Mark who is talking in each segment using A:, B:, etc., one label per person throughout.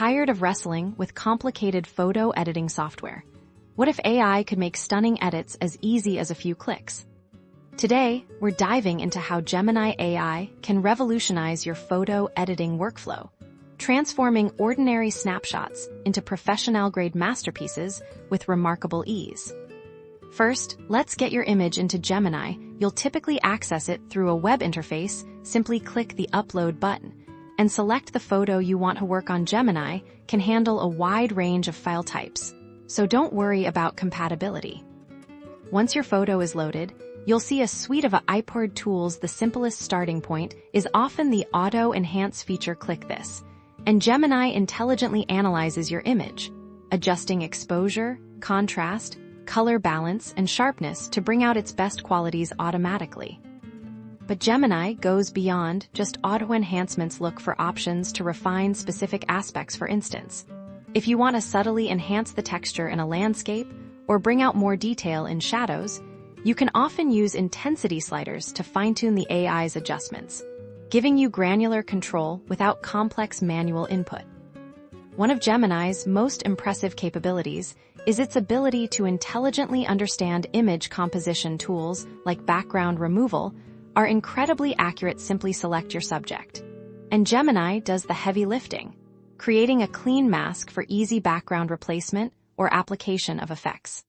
A: Tired of wrestling with complicated photo editing software? What if AI could make stunning edits as easy as a few clicks? Today, we're diving into how Gemini AI can revolutionize your photo editing workflow, transforming ordinary snapshots into professional-grade masterpieces with remarkable ease. First, let's get your image into Gemini. You'll typically access it through a web interface. Simply click the Upload button and select the photo you want to work on. Gemini can handle a wide range of file types, so don't worry about compatibility. Once your photo is loaded, you'll see a suite of iPod tools. The simplest starting point is often the Auto Enhance feature. Click this, and Gemini intelligently analyzes your image, adjusting exposure, contrast, color balance, and sharpness to bring out its best qualities automatically. But Gemini goes beyond just auto enhancements. Look for options to refine specific aspects. For instance, if you want to subtly enhance the texture in a landscape or bring out more detail in shadows, you can often use intensity sliders to fine-tune the AI's adjustments, giving you granular control without complex manual input. One of Gemini's most impressive capabilities is its ability to intelligently understand image composition. Tools like background removal are incredibly accurate. Simply select your subject, and Gemini does the heavy lifting, creating a clean mask for easy background replacement or application of effects.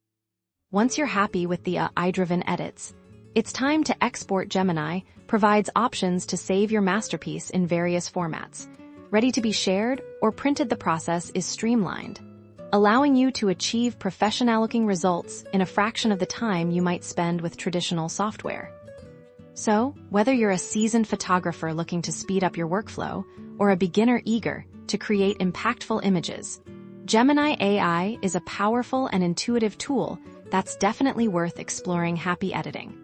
A: Once you're happy with the AI-driven edits, it's time to export. Gemini provides options to save your masterpiece in various formats, ready to be shared or printed. The process is streamlined, allowing you to achieve professional-looking results in a fraction of the time you might spend with traditional software. So, whether you're a seasoned photographer looking to speed up your workflow or a beginner eager to create impactful images, Gemini AI is a powerful and intuitive tool that's definitely worth exploring. Happy editing!